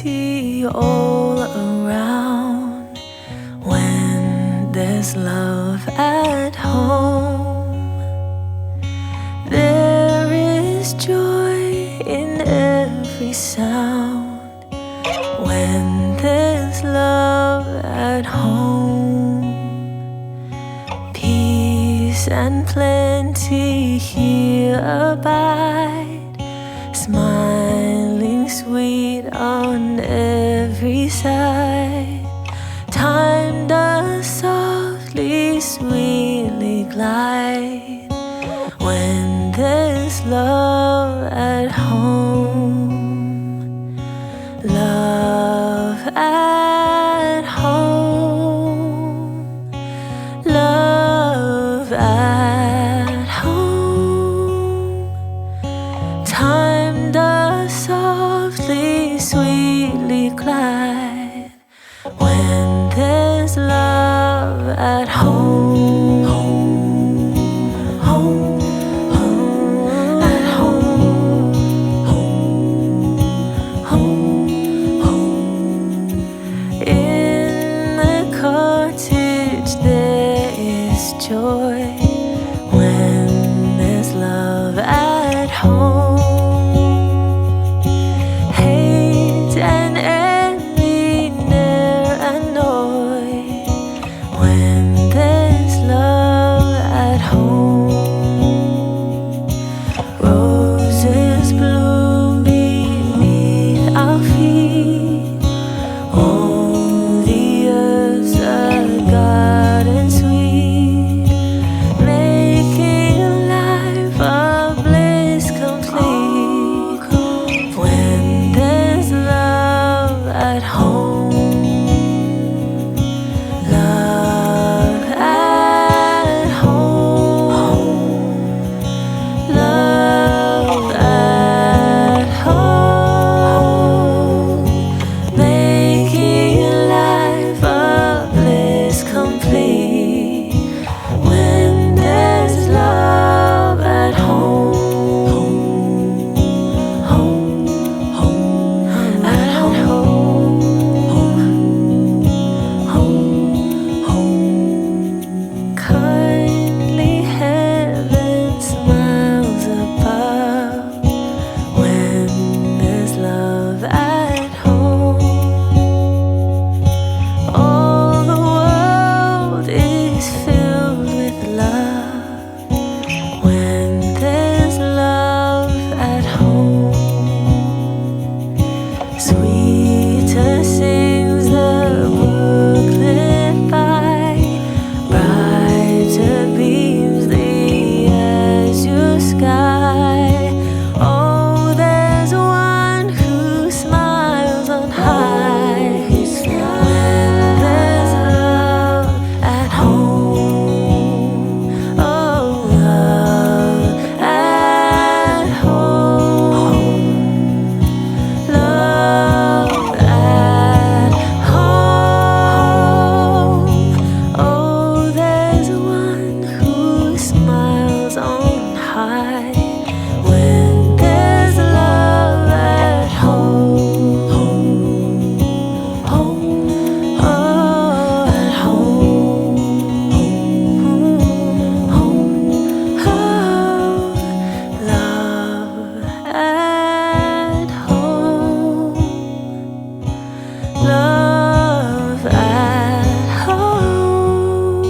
plenty all around. When there's love at home, there is joy in every sound. When there's love at home, peace and plenty here abide, smiling sweet on every side. Time does softly, sweetly glide when there's love at home. Love at home. Love at home. Time does softly, sweetly glide when there's love at home. Home, home, home, at home, home, home, home. In the cottage there is joy when there's love at home. Hate and envy ne'er annoy when there's love at home. Roses bloom beneath our feet, all the earth's a garden sweet, making life a bliss complete when there's love at home. Love at home. Love at home, making life a bliss complete when there's love at home. Home, home, at home, home, home. Kindly heaven smiles above when there's love at home. All the world is filled with love when there's love at home. Sweeter sings the brooklet by, brighter beams the azure sky. Oh, there's one who smiles on high when there's love at home. Oh, love at home. Love at home. Oh, there's one who smiles on high when there's love at home. Home, oh, at home. Home, oh, love at home. Love at home.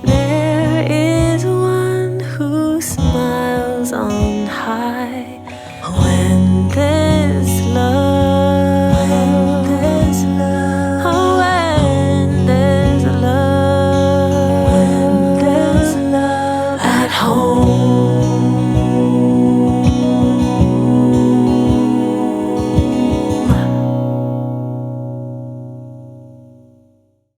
There is one who smiles on high